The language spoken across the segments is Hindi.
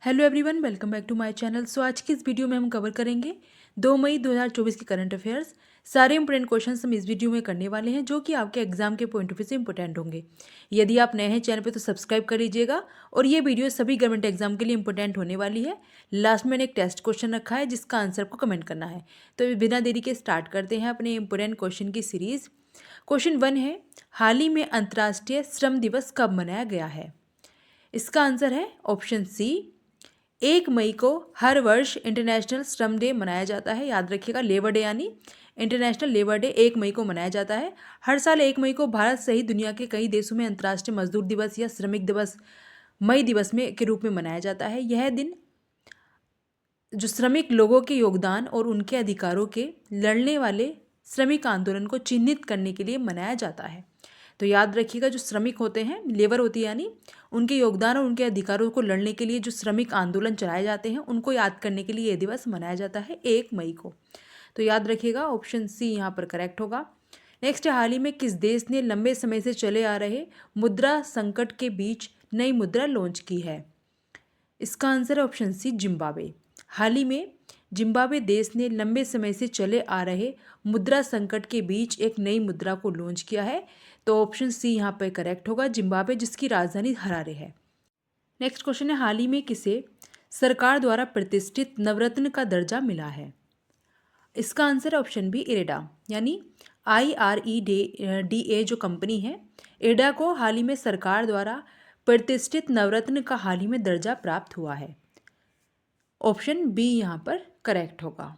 Hello everyone, welcome back to my channel. आज की इस वीडियो में हम कवर करेंगे 2 मई 2024 के करंट अफेयर्स। सारे इंपॉर्टेंट क्वेश्चंस हम इस वीडियो में करने वाले हैं जो कि आपके एग्जाम के पॉइंट ऑफ व्यू से इंपॉर्टेंट होंगे। यदि आप नए हैं चैनल पे तो सब्सक्राइब कर लीजिएगा। और ये वीडियो सभी गवर्नमेंट एग्जाम के लिए इंपॉर्टेंट होने वाली है। लास्ट में मैंने एक टेस्ट क्वेश्चन रखा है जिसका आंसर को कमेंट करना है। तो बिना देरी के स्टार्ट करते हैं अपने इंपॉर्टेंट क्वेश्चन की सीरीज। क्वेश्चन 1 है, हाल ही में अंतर्राष्ट्रीय श्रम दिवस कब मनाया गया है? इसका आंसर है ऑप्शन सी, 1 मई को हर वर्ष इंटरनेशनल श्रम डे मनाया जाता है। याद रखिएगा, लेबर डे यानी इंटरनेशनल लेबर डे 1 मई को मनाया जाता है। हर साल 1 मई को भारत सहित दुनिया के कई देशों में अंतर्राष्ट्रीय मजदूर दिवस या श्रमिक दिवस मई दिवस में के रूप में मनाया जाता है। यह दिन जो श्रमिक लोगों के योगदान और उनके अधिकारों के लड़ने वाले श्रमिक आंदोलन को चिन्हित करने के लिए मनाया जाता है। तो याद रखिएगा, जो श्रमिक होते हैं, लेबर होती है, यानी उनके योगदान और उनके अधिकारों को लड़ने के लिए जो श्रमिक आंदोलन चलाए जाते हैं उनको याद करने के लिए यह दिवस मनाया जाता है 1 मई को। तो याद रखिएगा, ऑप्शन सी यहाँ पर करेक्ट होगा। नेक्स्ट, हाल ही में किस देश ने लंबे समय से चले आ रहे मुद्रा संकट के बीच नई मुद्रा लॉन्च की है? इसका आंसर है ऑप्शन सी, जिम्बाब्वे। हाल ही में जिम्बाब्वे देश ने लंबे समय से चले आ रहे मुद्रा संकट के बीच एक नई मुद्रा को लॉन्च किया है। तो ऑप्शन सी यहाँ पर करेक्ट होगा, जिम्बाब्वे, जिसकी राजधानी हरारे है। नेक्स्ट क्वेश्चन है, हाल ही में किसे सरकार द्वारा प्रतिष्ठित नवरत्न का दर्जा मिला है? इसका आंसर है ऑप्शन बी, इरेडा, यानी IREDA जो कंपनी है, इरेडा को हाल ही में सरकार द्वारा प्रतिष्ठित नवरत्न का हाल ही में दर्जा प्राप्त हुआ है। ऑप्शन बी यहाँ पर करेक्ट होगा।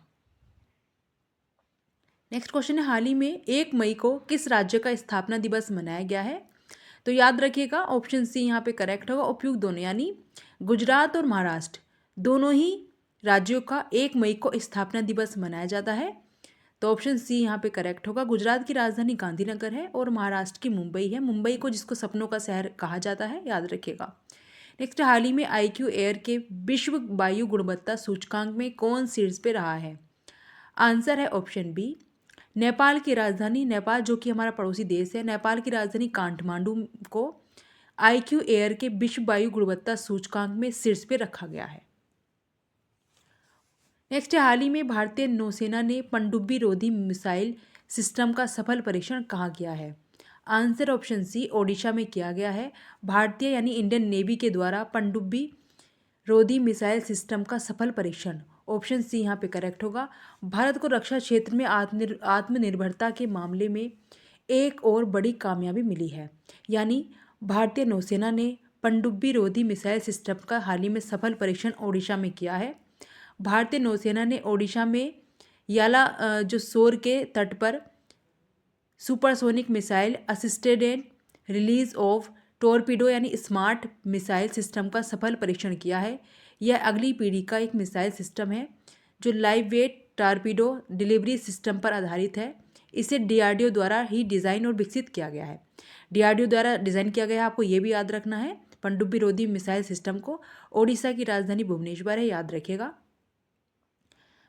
नेक्स्ट क्वेश्चन है, हाल ही में 1 मई को किस राज्य का स्थापना दिवस मनाया गया है? तो याद रखिएगा, ऑप्शन सी यहाँ पे करेक्ट होगा। उपयुक्त दोनों यानी गुजरात और महाराष्ट्र दोनों ही राज्यों का 1 मई को स्थापना दिवस मनाया जाता है। तो ऑप्शन सी यहाँ पे करेक्ट होगा। गुजरात की राजधानी गांधीनगर है और महाराष्ट्र की मुंबई है। मुंबई को जिसको सपनों का शहर कहा जाता है, याद रखिएगा। नेक्स्ट, हाल ही में IQ एयर के विश्व वायु गुणवत्ता सूचकांक में कौन शीर्ष पे रहा है? आंसर है ऑप्शन बी, नेपाल की राजधानी, नेपाल जो कि हमारा पड़ोसी देश है, नेपाल की राजधानी काठमांडू को IQ एयर के विश्व वायु गुणवत्ता सूचकांक में शीर्ष पे रखा गया है। नेक्स्ट, हाल ही में भारतीय नौसेना ने पनडुब्बी रोधी मिसाइल सिस्टम का सफल परीक्षण कहाँ किया है? आंसर ऑप्शन सी, ओडिशा में किया गया है। भारतीय यानी इंडियन नेवी के द्वारा पनडुब्बी रोधी मिसाइल सिस्टम का सफल परीक्षण, ऑप्शन सी यहाँ पे करेक्ट होगा। भारत को रक्षा क्षेत्र में आत्मनिर्भरता के मामले में एक और बड़ी कामयाबी मिली है, यानी भारतीय नौसेना ने पनडुब्बी रोधी मिसाइल सिस्टम का हाल ही में सफल परीक्षण ओडिशा में किया है। भारतीय नौसेना ने ओडिशा में याला जो सोर के तट पर supersonic missile assisted release of torpedo यानी स्मार्ट मिसाइल सिस्टम का सफल परीक्षण किया है। यह अगली पीढ़ी का एक मिसाइल सिस्टम है जो live wait torpedo delivery system पर आधारित है। इसे DRDO द्वारा ही डिज़ाइन और विकसित किया गया है। DRDO द्वारा डिज़ाइन किया गया है, आपको ये भी याद रखना है। पनडुब्बी रोधी मिसाइल सिस्टम को ओडिशा की राजधानी भुवनेश्वर है, याद रखिएगा।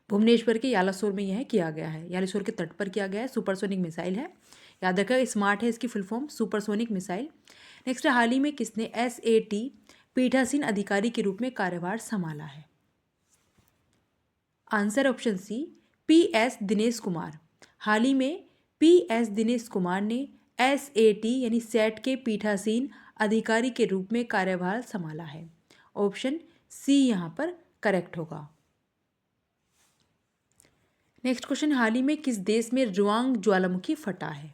भुवनेश्वर के यालासोर में यह किया गया है, यालासोर के तट पर किया गया है। सुपरसोनिक मिसाइल है, याद रखिएगा। स्मार्ट है इसकी full form, supersonic missile. Next, हाल ही में किसने SAT पीठासीन अधिकारी के रूप में कार्यभार संभाला है? Answer option C, PS Dinesh Kumar. हाल ही में PS दिनेश कुमार ने SAT यानी सेट के पीठासीन अधिकारी के रूप में कार्यभार संभाला है। ऑप्शन सी यहाँ पर करेक्ट होगा। नेक्स्ट क्वेश्चन, हाल ही में किस देश में रुआंग ज्वालामुखी फटा है?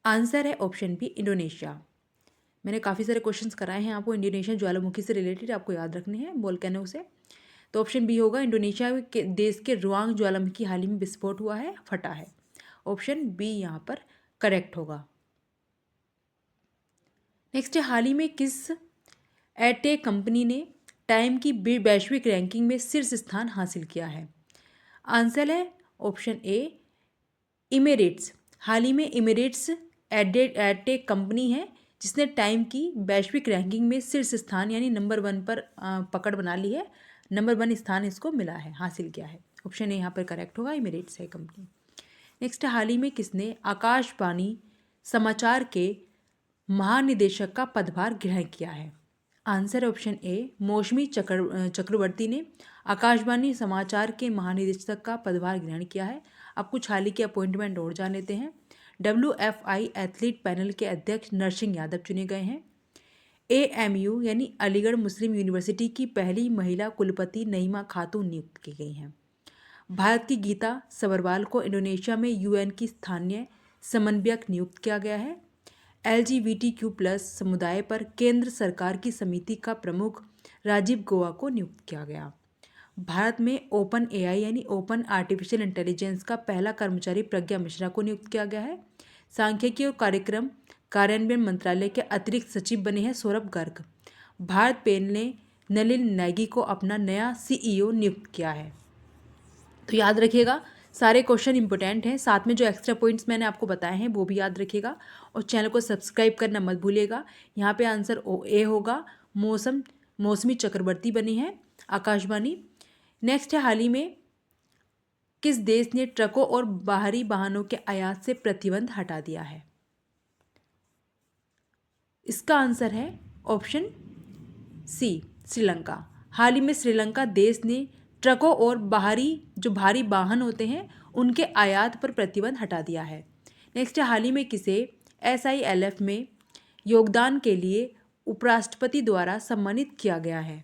आंसर है ऑप्शन बी, इंडोनेशिया। मैंने काफ़ी सारे क्वेश्चंस कराए हैं आपको इंडोनेशिया ज्वालामुखी से रिलेटेड, आपको याद रखने हैं वोल्केनो से। तो ऑप्शन बी होगा, इंडोनेशिया के देश के रुआंग ज्वालामुखी हाल ही में विस्फोट हुआ है, फटा है। ऑप्शन बी यहाँ पर करेक्ट होगा। नेक्स्ट है, हाल ही में किस एटेक कंपनी ने टाइम की वैश्विक रैंकिंग में शीर्ष स्थान हासिल किया है? आंसर है ऑप्शन ए, इमेरेट्स। हाल ही में इमेरेट्स एटेक कंपनी है जिसने टाइम की वैश्विक रैंकिंग में शीर्ष स्थान यानी नंबर 1 पर पकड़ बना ली है। नंबर 1 स्थान इसको मिला है, हासिल किया है। ऑप्शन ए यहाँ पर करेक्ट होगा, इमेरेट्स है कंपनी। नेक्स्ट, हाल ही में किसने आकाशवाणी समाचार के महानिदेशक का पदभार ग्रहण किया है? आंसर है ऑप्शन ए, मौसमी चक्रवर्ती ने आकाशवाणी समाचार के महानिदेशक का पदभार ग्रहण किया है। अब कुछ हाल ही के अपॉइंटमेंट और जान लेते हैं। WFI एथलीट पैनल के अध्यक्ष नरसिंह यादव चुने गए हैं। AMU यानी अलीगढ़ मुस्लिम यूनिवर्सिटी की पहली महिला कुलपति नईमा खातून नियुक्त की गई हैं। भारत की गीता सबरवाल को इंडोनेशिया में UN की स्थानीय समन्वयक नियुक्त किया गया है। LGBTQ+ समुदाय पर केंद्र सरकार की समिति का प्रमुख राजीव गौबा को नियुक्त किया गया। भारत में ओपन AI यानी ओपन आर्टिफिशियल इंटेलिजेंस का पहला कर्मचारी प्रज्ञा मिश्रा को नियुक्त किया गया है। सांख्यिकी और कार्यक्रम कार्यान्वयन मंत्रालय के अतिरिक्त सचिव बने हैं सौरभ गर्ग। भारत पेन ने नलिन नेगी को अपना नया CEO नियुक्त किया है। तो याद रखिएगा, सारे क्वेश्चन इंपॉर्टेंट हैं, साथ में जो एक्स्ट्रा पॉइंट्स मैंने आपको बताए हैं वो भी याद रखिएगा और चैनल को सब्सक्राइब करना मत भूलिएगा। यहाँ पे आंसर ए होगा, मौसमी चक्रवर्ती बनी है आकाशवाणी। नेक्स्ट है, हाल ही में किस देश ने ट्रकों और बाहरी वाहनों के आयात से प्रतिबंध हटा दिया है? इसका आंसर है ऑप्शन सी, श्रीलंका। हाल ही में श्रीलंका देश ने ट्रकों और भारी वाहन होते हैं उनके आयात पर प्रतिबंध हटा दिया है। नेक्स्ट है, हाल ही में किसे SILF में योगदान के लिए उपराष्ट्रपति द्वारा सम्मानित किया गया है?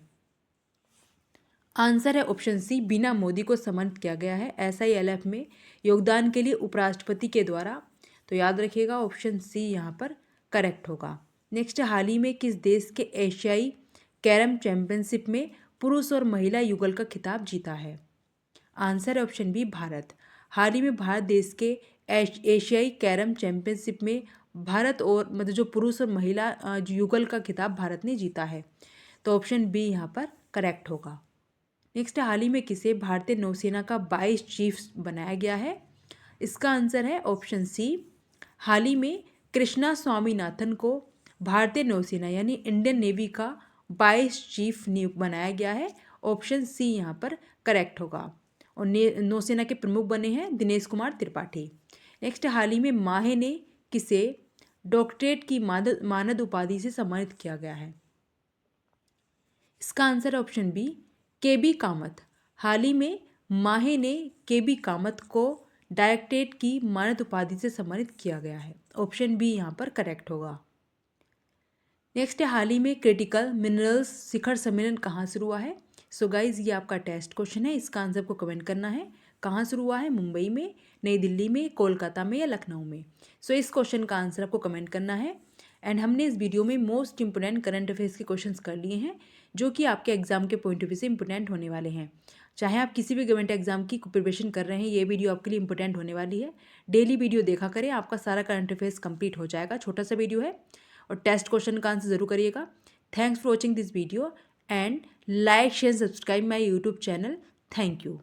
आंसर है ऑप्शन सी, बीना मोदी को सम्मानित किया गया है SILF में योगदान के लिए उपराष्ट्रपति के द्वारा। तो याद रखिएगा, ऑप्शन सी यहाँ पर करेक्ट होगा। नेक्स्ट है, हाल ही में किस देश के एशियाई कैरम चैंपियनशिप में पुरुष और महिला युगल का खिताब जीता है? आंसर है ऑप्शन बी, भारत। हाल ही में भारत देश के एशियाई कैरम चैंपियनशिप में भारत और जो पुरुष और महिला युगल का खिताब भारत ने जीता है। तो ऑप्शन बी यहाँ पर करेक्ट होगा। नेक्स्ट, हाल ही में किसे भारतीय नौसेना का 22 चीफ बनाया गया है? इसका आंसर है ऑप्शन सी, हाल ही में कृष्णा स्वामीनाथन को भारतीय नौसेना यानी इंडियन नेवी का 22 चीफ नियुक्त बनाया गया है। ऑप्शन सी यहाँ पर करेक्ट होगा। और नौसेना के प्रमुख बने हैं दिनेश कुमार त्रिपाठी। नेक्स्ट, हाल ही में माहे ने किसे डॉक्टरेट की मानद उपाधि से सम्मानित किया गया है? इसका answer option B, KB Kamath. हाल ही में माहे ने KB कामत को डायरेक्टरेट की मानद उपाधि से सम्मानित किया गया है। ऑप्शन बी यहाँ पर करेक्ट होगा। नेक्स्ट है, हाल ही में क्रिटिकल मिनरल्स शिखर सम्मेलन कहाँ शुरू हुआ है? सो गाइज, ये आपका टेस्ट क्वेश्चन है, इसका आंसर को कमेंट करना है। कहाँ शुरू हुआ है? मुंबई में, नई दिल्ली में, कोलकाता में या लखनऊ में? सो इस क्वेश्चन का आंसर आपको कमेंट करना है। एंड हमने इस वीडियो में मोस्ट इंपोर्टेंट करंट अफेयर्स के क्वेश्चंस कर लिए हैं जो कि आपके एग्जाम के पॉइंट ऑफ व्यू से इंपोर्टेंट होने वाले हैं। चाहे आप किसी भी गवर्नमेंट एग्जाम की प्रिपरेशन कर रहे हैं, ये वीडियो आपके लिए इंपॉर्टेंट होने वाली है। डेली वीडियो देखा करें, आपका सारा करंट अफेयर्स कंप्लीट हो जाएगा। छोटा सा वीडियो है और टेस्ट क्वेश्चन का आंसर जरूर करिएगा। Thanks for watching this video and like share subscribe my YouTube channel. Thank you.